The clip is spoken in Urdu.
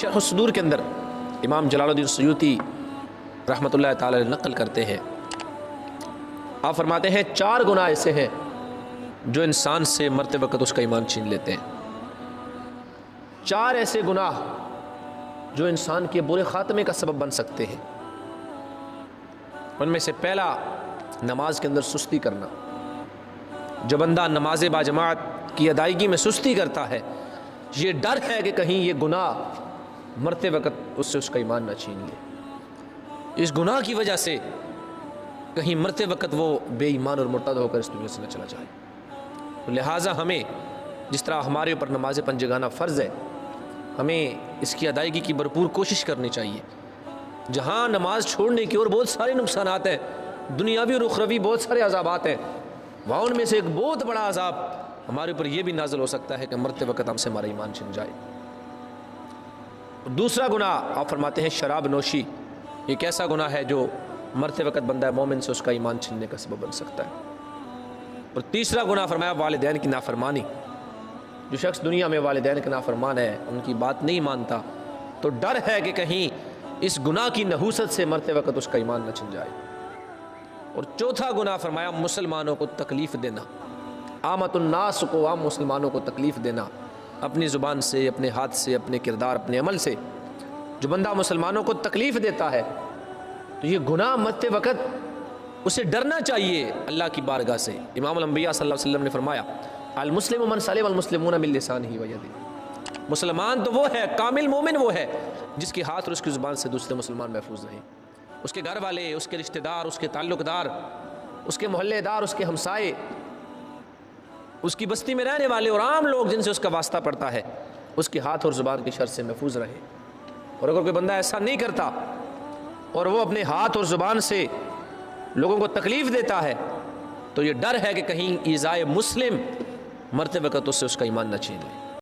شرح الصدور کے اندر امام جلال الدین سیوطی رحمۃ اللہ تعالی نقل کرتے ہیں، آپ فرماتے ہیں 4 گناہ ایسے ہیں جو انسان سے مرتے وقت اس کا ایمان چھین لیتے ہیں۔ 4 ایسے گناہ جو انسان کے برے خاتمے کا سبب بن سکتے ہیں۔ ان میں سے پہلا، نماز کے اندر سستی کرنا۔ جو بندہ نماز باجماعت کی ادائیگی میں سستی کرتا ہے، یہ ڈر ہے کہ کہیں یہ گناہ مرتے وقت اس سے اس کا ایمان نہ چھین لے، اس گناہ کی وجہ سے کہیں مرتے وقت وہ بے ایمان اور مرتد ہو کر اس دنیا سے نہ چلا جائے۔ لہٰذا ہمیں، جس طرح ہمارے اوپر نماز پنجگانہ فرض ہے، ہمیں اس کی ادائیگی کی بھرپور کوشش کرنی چاہیے۔ جہاں نماز چھوڑنے کی اور بہت سارے نقصانات ہیں، دنیاوی اور اخروی بہت سارے عذابات ہیں، وہاں ان میں سے ایک بہت بڑا عذاب ہمارے اوپر یہ بھی نازل ہو سکتا ہے کہ مرتے وقت ہم سے ہمارا ایمان چھن جائے۔ دوسرا گناہ آپ فرماتے ہیں شراب نوشی۔ ایک ایسا گناہ ہے جو مرتے وقت بندہ مومن سے اس کا ایمان چھننے کا سبب بن سکتا ہے۔ اور تیسرا گناہ فرمایا والدین کی نافرمانی۔ جو شخص دنیا میں والدین کا نافرمان ہے، ان کی بات نہیں مانتا، تو ڈر ہے کہ کہیں اس گناہ کی نحوست سے مرتے وقت اس کا ایمان نہ چھن جائے۔ اور چوتھا گناہ فرمایا مسلمانوں کو تکلیف دینا، عامت الناس کو، عام مسلمانوں کو تکلیف دینا، اپنی زبان سے، اپنے ہاتھ سے، اپنے کردار، اپنے عمل سے۔ جو بندہ مسلمانوں کو تکلیف دیتا ہے تو یہ گناہ مرتے وقت اسے ڈرنا چاہیے اللہ کی بارگاہ سے۔ امام الانبیاء صلی اللہ علیہ وسلم نے فرمایا المسلم من سلم المسلمون من لسانہ ویدہ۔ مسلمان تو وہ ہے، کامل مومن وہ ہے جس کے ہاتھ اور اس کی زبان سے دوسرے مسلمان محفوظ رہیں۔ اس کے گھر والے، اس کے رشتہ دار، اس کے تعلق دار، اس کے محلے دار، اس کے ہمسائے، اس کی بستی میں رہنے والے اور عام لوگ جن سے اس کا واسطہ پڑتا ہے، اس کے ہاتھ اور زبان کی شر سے محفوظ رہے۔ اور اگر کوئی بندہ ایسا نہیں کرتا اور وہ اپنے ہاتھ اور زبان سے لوگوں کو تکلیف دیتا ہے، تو یہ ڈر ہے کہ کہیں ایذائے مسلم مرتے وقت اس سے اس کا ایمان نہ چھین لے۔